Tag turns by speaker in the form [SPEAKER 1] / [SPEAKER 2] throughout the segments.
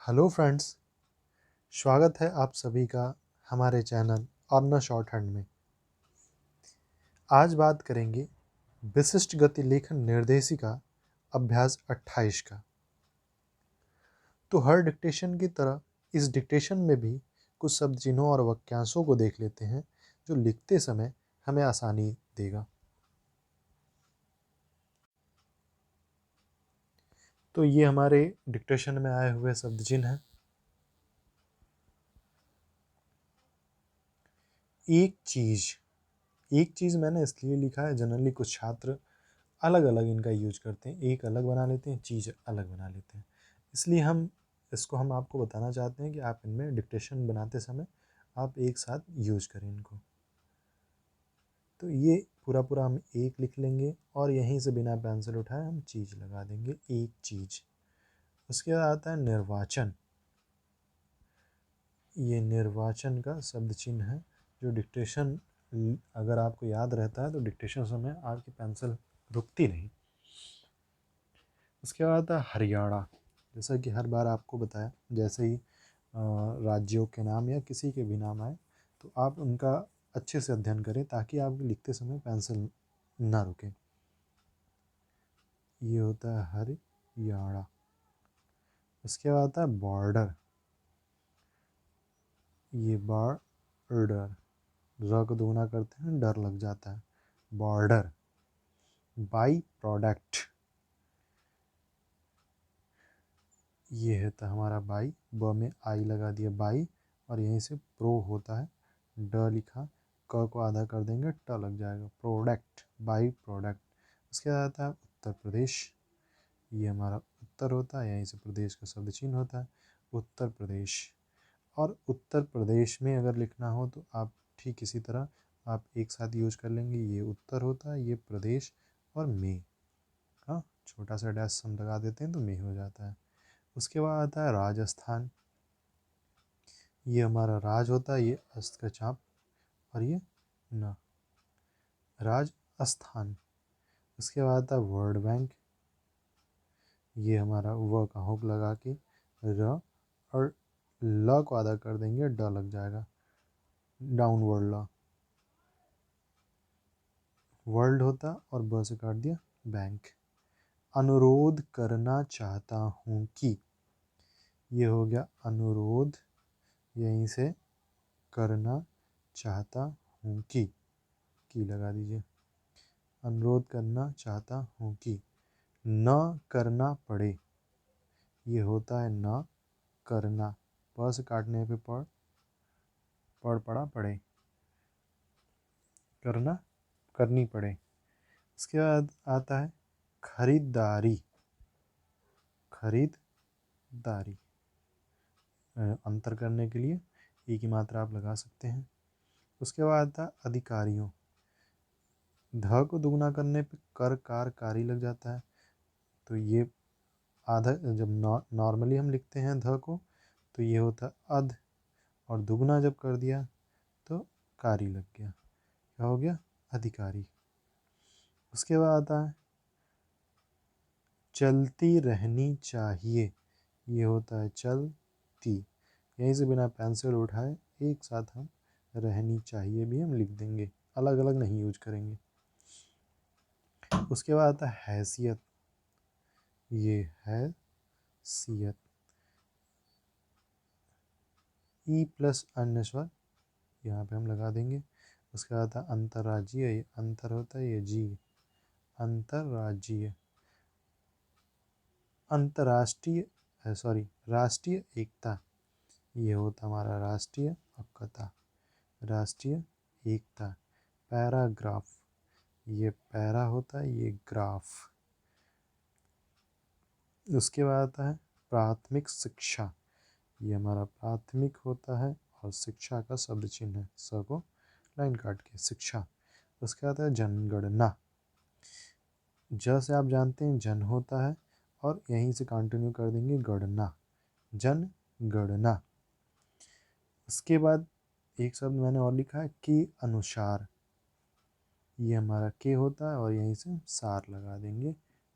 [SPEAKER 1] Hello friends, स्वागत है आप सभी का हमारे चैनल अर्ना शॉर्ट हैंड में। आज बात करेंगे विशिष्ट गति लेखन निर्देशिका अभ्यास 28 का। तो हर डिक्टेशन की तरह इस डिक्टेशन में भी कुछ शब्द चिन्हों और वाक्यांशों को देख लेते हैं जो लिखते समय हमें आसानी देगा। तो ये हमारे डिक्टेशन में आए हुए शब्द चिन्ह हैं। एक चीज़ मैंने इसलिए लिखा है, जनरली कुछ छात्र अलग अलग इनका यूज करते हैं, एक अलग बना लेते हैं, चीज़ अलग बना लेते हैं। इसलिए हम आपको बताना चाहते हैं कि आप इनमें डिक्टेशन बनाते समय आप एक साथ यूज करें इनको। तो ये पूरा हम एक लिख लेंगे और यहीं से बिना पेंसिल उठाए हम चीज़ लगा देंगे, एक चीज़। उसके बाद आता है निर्वाचन। ये निर्वाचन का शब्द चिन्ह है जो डिक्टेशन, अगर आपको याद रहता है तो डिक्टेशन समय आपकी पेंसिल रुकती नहीं। उसके बाद आता है हरियाणा। जैसा कि हर बार आपको बताया, जैसे ही राज्यों के नाम या किसी के भी नाम आए तो आप उनका अच्छे से अध्ययन करें ताकि आप लिखते समय पेंसिल ना रुके। ये होता है हरियाणा। उसके बाद आता है बॉर्डर। ये बॉर्डर, र को दोगुना करते हैं डर लग जाता है, बॉर्डर। बाई प्रोडक्ट, ये है तो हमारा बाई, ब में आई लगा दिया बाई और यहीं से प्रो होता है, ड लिखा, क को आधा कर देंगे ट लग जाएगा, प्रोडक्ट, बाई प्रोडक्ट। उसके बाद आता है उत्तर प्रदेश। ये हमारा उत्तर होता है, यहीं से प्रदेश का शब्द चिन्ह होता है, उत्तर प्रदेश। और उत्तर प्रदेश में अगर लिखना हो तो आप ठीक इसी तरह आप एक साथ यूज कर लेंगे। ये उत्तर होता है, ये प्रदेश और में, हाँ छोटा सा डैश हम लगा देते हैं तो में हो जाता है। उसके बाद आता है राजस्थान। ये हमारा राज होता है, ये अस्त का चाप और ये न, राजस्थान। उसके बाद आता है वर्ल्ड बैंक। ये हमारा व का होक लगा के र और ल को आधा कर देंगे, ड लग जाएगा, डाउनवर्ड ल। वर्ल्ड होता और ब से काट दिया बैंक। अनुरोध करना चाहता हूँ कि, ये हो गया अनुरोध, यहीं से करना चाहता हूँ कि लगा दीजिए, अनुरोध करना चाहता हूँ कि न करना पड़े। ये होता है न करना, प से काटने पे पड़ पड़ा पड़े, करना करनी पड़े। इसके बाद आता है खरीदारी। खरीदारी अंतर करने के लिए एक ही मात्रा आप लगा सकते हैं। उसके बाद आता है अधिकारियों। ध को दुगुना करने पे कर कार कारी लग जाता है, तो ये आधा, जब नॉर्मली हम लिखते हैं ध को तो ये होता है अध, और दुगुना जब कर दिया तो कारी लग गया, क्या हो गया, अधिकारी। उसके बाद आता है चलती रहनी चाहिए। ये होता है चलती, यहीं से बिना पेंसिल उठाए एक साथ हम रहनी चाहिए भी हम लिख देंगे, अलग अलग नहीं यूज करेंगे। उसके बाद आता है हैसियत। ये हैसियत, ई प्लस अन्य स्वर यहाँ पे हम लगा देंगे। उसके बाद आता है अंतर्राज्यीय। ये अंतर होता है, ये जी, अंतर्राज्यीय। अंतर्राष्ट्रीय, सॉरी राष्ट्रीय एकता। ये होता हमारा राष्ट्रीय एकता, राष्ट्रीय एकता। पैराग्राफ, ये पैरा होता है, ये ग्राफ। उसके बाद आता है प्राथमिक शिक्षा। ये हमारा प्राथमिक होता है और शिक्षा का शब्द चिन्ह है, स को लाइन काट के शिक्षा। उसके बाद है जनगणना। ज से आप जानते हैं जन होता है और यहीं से कंटिन्यू कर देंगे गणना, जनगणना। उसके बाद एक शब्द मैंने और लिखा है के अनुसार। ये हमारा के होता है और यहीं से सार लगा देंगे,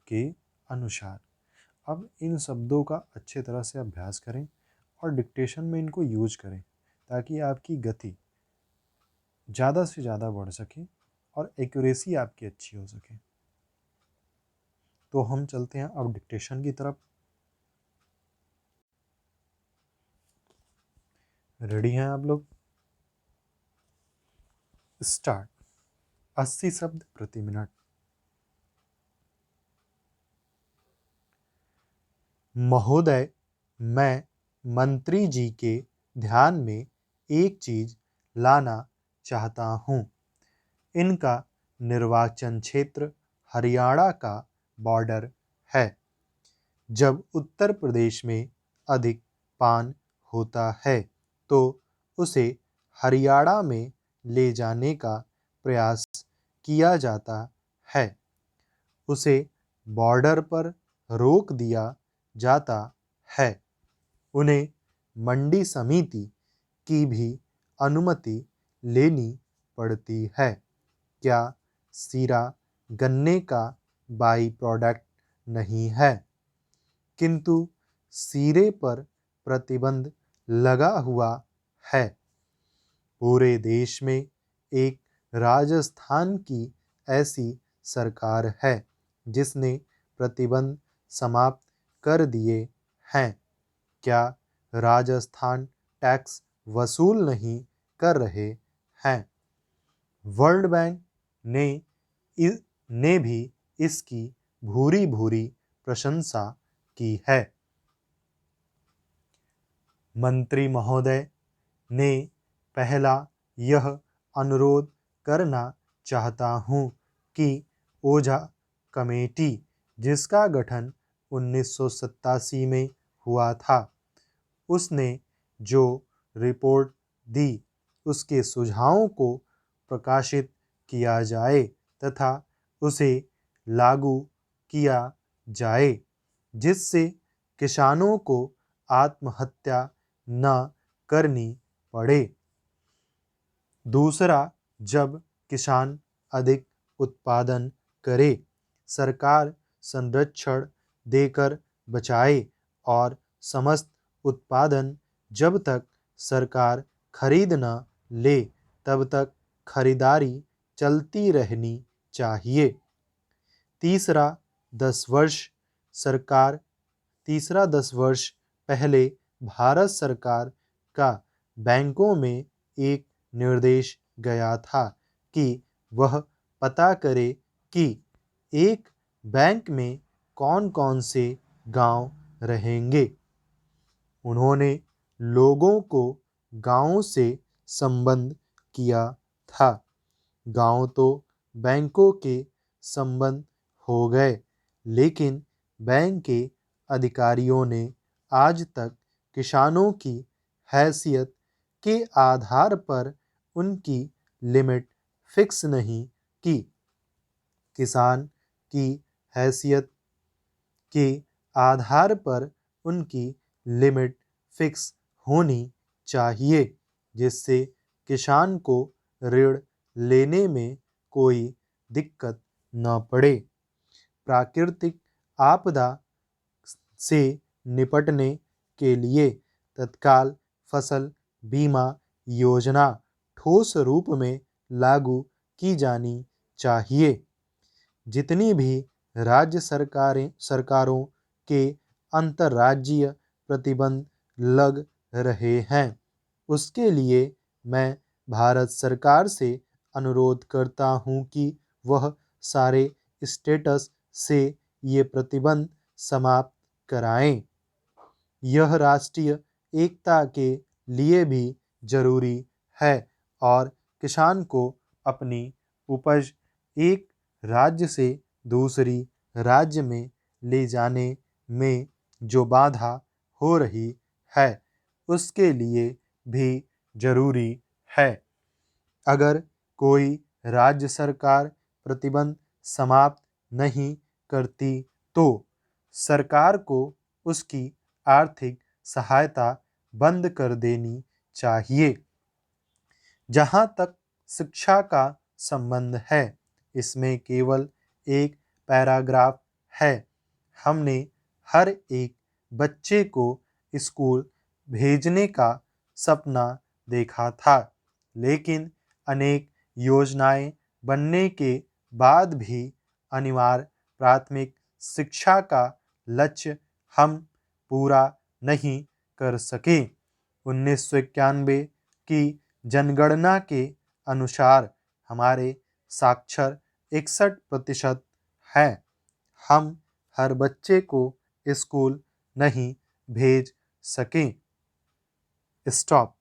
[SPEAKER 1] के अनुसार। अब इन शब्दों का अच्छे तरह से अभ्यास करें और डिक्टेशन में इनको यूज करें ताकि आपकी गति ज़्यादा से ज़्यादा बढ़ सके और एक्यूरेसी आपकी अच्छी हो सके। तो हम चलते हैं अब डिक्टेशन की तरफ। रेडी हैं आप लोग? स्टार्ट। 80 शब्द प्रति मिनट। महोदय, मैं मंत्री जी के ध्यान में एक चीज लाना चाहता हूँ। इनका निर्वाचन क्षेत्र हरियाणा का बॉर्डर है। जब उत्तर प्रदेश में अधिक पान होता है तो उसे हरियाणा में ले जाने का प्रयास किया जाता है। उसे बॉर्डर पर रोक दिया जाता है। उन्हें मंडी समिति की भी अनुमति लेनी पड़ती है। क्या सीरा गन्ने का बाई प्रोडक्ट नहीं है? किंतु सीरे पर प्रतिबंध लगा हुआ है। पूरे देश में एक राजस्थान की ऐसी सरकार है जिसने प्रतिबंध समाप्त कर दिए हैं। क्या राजस्थान टैक्स वसूल नहीं कर रहे हैं? वर्ल्ड बैंक ने भी इसकी भूरी भूरी प्रशंसा की है। मंत्री महोदय ने पहला यह अनुरोध करना चाहता हूँ कि ओझा कमेटी जिसका गठन 1987 में हुआ था, उसने जो रिपोर्ट दी उसके सुझावों को प्रकाशित किया जाए तथा उसे लागू किया जाए जिससे किसानों को आत्महत्या न करनी पड़े। दूसरा, जब किसान अधिक उत्पादन करे, सरकार संरक्षण देकर बचाए और समस्त उत्पादन जब तक सरकार खरीद न ले तब तक खरीदारी चलती रहनी चाहिए। तीसरा 10 वर्ष पहले भारत सरकार का बैंकों में एक निर्देश गया था कि वह पता करे कि एक बैंक में कौन कौन से गांव रहेंगे। उन्होंने लोगों को गांवों से संबंध किया था। गांव तो बैंकों के संबंध हो गए, लेकिन बैंक के अधिकारियों ने आज तक किसानों की हैसियत के आधार पर उनकी लिमिट फिक्स नहीं की। किसान की हैसियत के आधार पर उनकी लिमिट फिक्स होनी चाहिए जिससे किसान को ऋण लेने में कोई दिक्कत न पड़े। प्राकृतिक आपदा से निपटने के लिए तत्काल फसल बीमा योजना ठोस रूप में लागू की जानी चाहिए। जितनी भी राज्य सरकारों के अंतर्राज्यीय प्रतिबंध लग रहे हैं उसके लिए मैं भारत सरकार से अनुरोध करता हूं कि वह सारे स्टेटस से ये प्रतिबंध समाप्त कराएं। यह राष्ट्रीय एकता के लिए भी जरूरी है और किसान को अपनी उपज एक राज्य से दूसरी राज्य में ले जाने में जो बाधा हो रही है उसके लिए भी जरूरी है। अगर कोई राज्य सरकार प्रतिबंध समाप्त नहीं करती तो सरकार को उसकी आर्थिक सहायता बंद कर देनी चाहिए। जहाँ तक शिक्षा का संबंध है, इसमें केवल एक पैराग्राफ है। हमने हर एक बच्चे को स्कूल भेजने का सपना देखा था, लेकिन अनेक योजनाएं बनने के बाद भी अनिवार्य प्राथमिक शिक्षा का लक्ष्य हम पूरा नहीं कर सके। 1991 की जनगणना के अनुसार हमारे साक्षर 61% है। हम हर बच्चे को स्कूल नहीं भेज सके। स्टॉप।